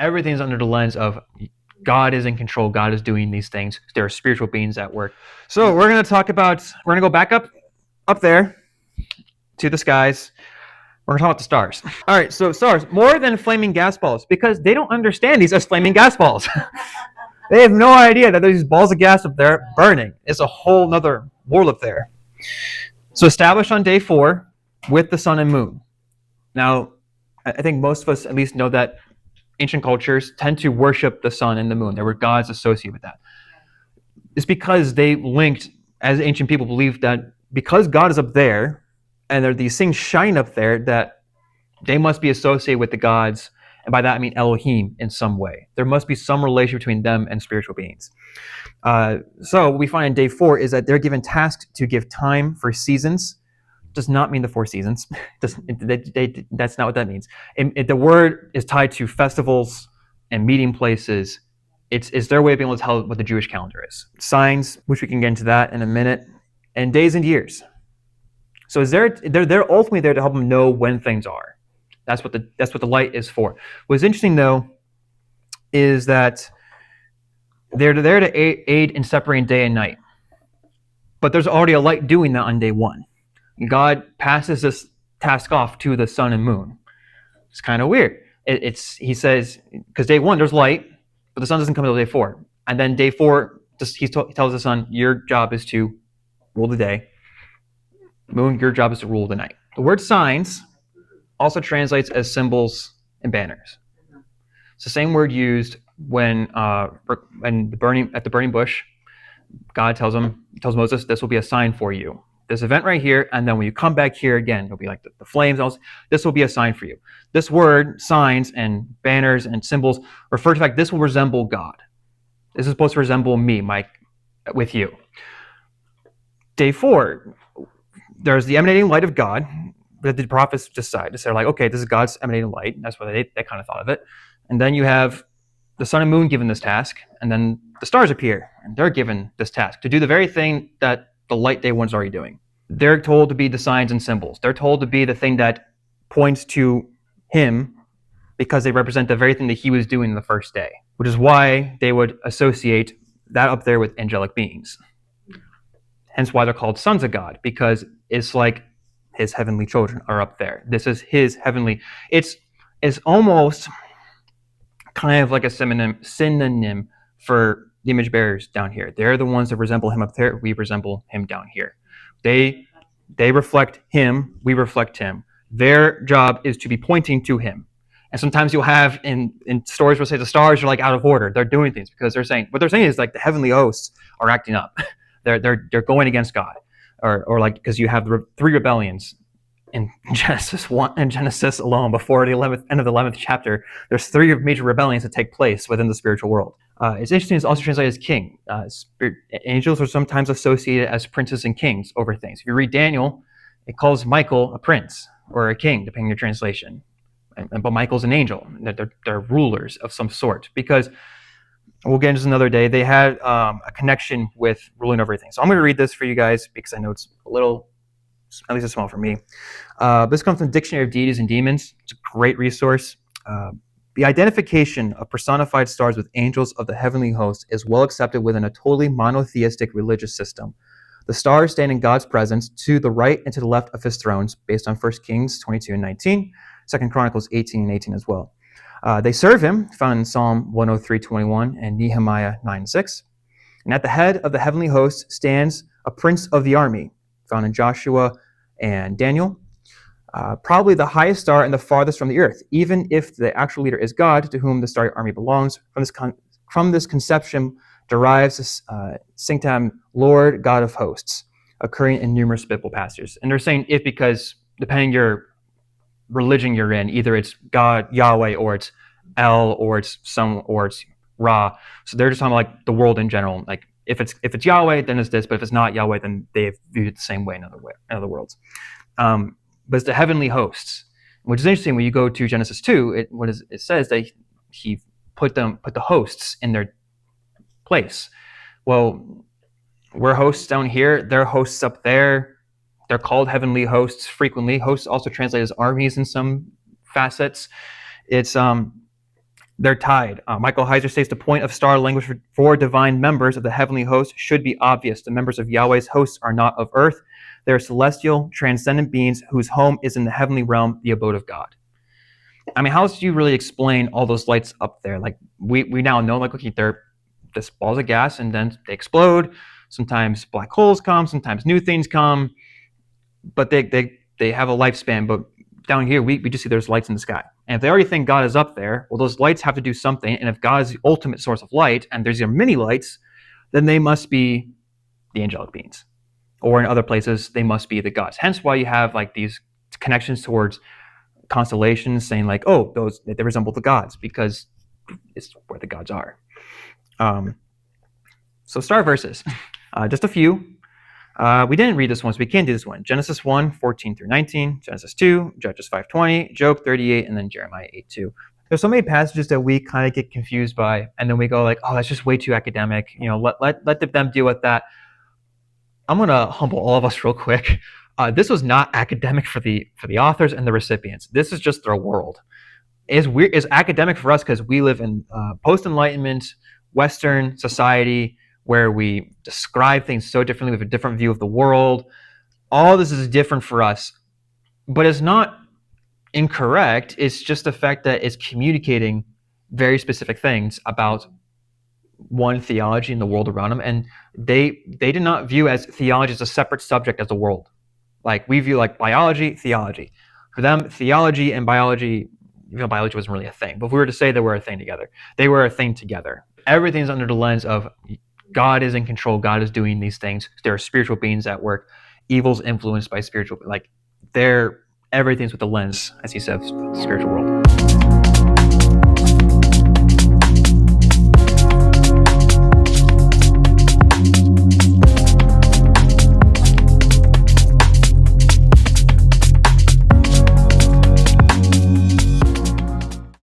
everything's under the lens of God is in control. God is doing these things. There are spiritual beings at work. So we're going to go back up there to the skies. We're going to talk about the stars. All right, so stars, more than flaming gas balls, because they don't understand these as flaming gas balls. They have no idea that there's these balls of gas up there burning. It's a whole nother world up there. So established on day 4 with the sun and moon. Now, I think most of us at least know that ancient cultures tend to worship the sun and the moon. There were gods associated with that. It's because they linked, as ancient people believed, that because God is up there and there are these things shine up there, that they must be associated with the gods. And by that I mean Elohim in some way. There must be some relation between them and spiritual beings. So what we find in day 4 is that they're given tasks to give time for seasons. Does not mean the 4 seasons. That's not what that means. The word is tied to festivals and meeting places. It's their way of being able to tell what the Jewish calendar is. Signs, which we can get into that in a minute, and days and years. So they're ultimately there to help them know when things are. That's what the light is for. What's interesting though is that they're there to aid in separating day and night. But there's already a light doing that on day 1. God passes this task off to the sun and moon. It's kind of weird. He says, because day 1 there's light, but the sun doesn't come until day 4. And then day 4, he tells the sun, your job is to rule the day. Moon, your job is to rule the night. The word signs also translates as symbols and banners. It's the same word used when at the burning bush. God tells Moses, this will be a sign for you. This event right here, and then when you come back here again, it'll be like the flames. This will be a sign for you. This word, signs and banners and symbols, refer to the fact this will resemble God. This is supposed to resemble me, Mike, with you. Day 4, there's the emanating light of God that the prophets decide to say, like, okay, this is God's emanating light. That's what they kind of thought of it. And then you have the sun and moon given this task, and then the stars appear, and they're given this task to do the very thing that the light day 1's already doing. They're told to be the signs and symbols. They're told to be the thing that points to him because they represent the very thing that he was doing the first day, which is why they would associate that up there with angelic beings. Hence why they're called sons of God, because it's like his heavenly children are up there. This is his heavenly. It's almost kind of like a synonym for the image bearers down here. They're the ones that resemble him up there. We resemble him down here. They reflect him. We reflect him. Their job is to be pointing to him. And sometimes you'll have in stories where say the stars are like out of order. They're doing things because what they're saying is like the heavenly hosts are acting up. They're going against God, or like because you have the 3 rebellions in Genesis 1 and Genesis alone before the end of the 11th chapter. There's 3 major rebellions that take place within the spiritual world. It's interesting. It's also translated as king. Angels are sometimes associated as princes and kings over things. If you read Daniel, it calls Michael a prince or a king, depending on your translation. But Michael's an angel. They're rulers of some sort, because we'll get into this another day. They had a connection with ruling over everything. So I'm going to read this for you guys because I know it's a little, at least it's small for me. This comes from the Dictionary of Deities and Demons. It's a great resource. The identification of personified stars with angels of the heavenly host is well accepted within a totally monotheistic religious system. The stars stand in God's presence to the right and to the left of his thrones, based on 1 Kings 22 and 19, 2 Chronicles 18 and 18 as well. They serve him, found in Psalm 103:21 and Nehemiah 9:6. And at the head of the heavenly host stands a prince of the army, found in Joshua and Daniel. Probably the highest star and the farthest from the earth, even if the actual leader is God, to whom the starry army belongs. From this conception derives this sanctum, Lord God of hosts, occurring in numerous biblical passages. And they're saying if because depending your religion you're in, either it's God, Yahweh, or it's El, or it's Ra. So they're just talking about like the world in general. Like if it's Yahweh, then it's this, but if it's not Yahweh, then they've viewed it the same way in other worlds. But it's the heavenly hosts, which is interesting. When you go to Genesis 2, it says that he put the hosts in their place. Well, we're hosts down here. They're hosts up there. They're called heavenly hosts frequently. Hosts also translated as armies in some facets. It's they're tied. Michael Heiser states the point of star language for divine members of the heavenly host should be obvious. The members of Yahweh's hosts are not of earth. They are celestial, transcendent beings whose home is in the heavenly realm, the abode of God. I mean, how else do you really explain all those lights up there? Like we now know, like, okay, they're just balls of gas and then they explode. Sometimes black holes come, sometimes new things come, but they have a lifespan. But down here, we just see there's lights in the sky. And if they already think God is up there, well, those lights have to do something. And if God is the ultimate source of light, and there's your many lights, then they must be the angelic beings. Or in other places, they must be the gods. Hence why you have like these connections towards constellations saying like, oh, they resemble the gods, because it's where the gods are. So star verses, just a few. We didn't read this one, so we can't do this one. Genesis 1, 14 through 19, Genesis 2, Judges 5:20, Job 38, and then Jeremiah 8:2. There's so many passages that we kind of get confused by, and then we go like, oh, that's just way too academic. Let them deal with that. I'm gonna humble all of us real quick. This was not academic for the authors and the recipients. This is just their world. It's academic for us because we live in post-Enlightenment Western society where we describe things so differently. We have a different view of the world. All this is different for us, but it's not incorrect. It's just the fact that it's communicating very specific things about one theology and the world around them, and they did not view as theology as a separate subject as the world. Like we view like biology, theology. For them, theology and biology, biology wasn't really a thing, but if we were to say they were a thing together, they were a thing together. Everything's under the lens of God is in control. God is doing these things. There are spiritual beings at work. Evil's influenced by spiritual, everything's with the lens, as he says, spiritual world.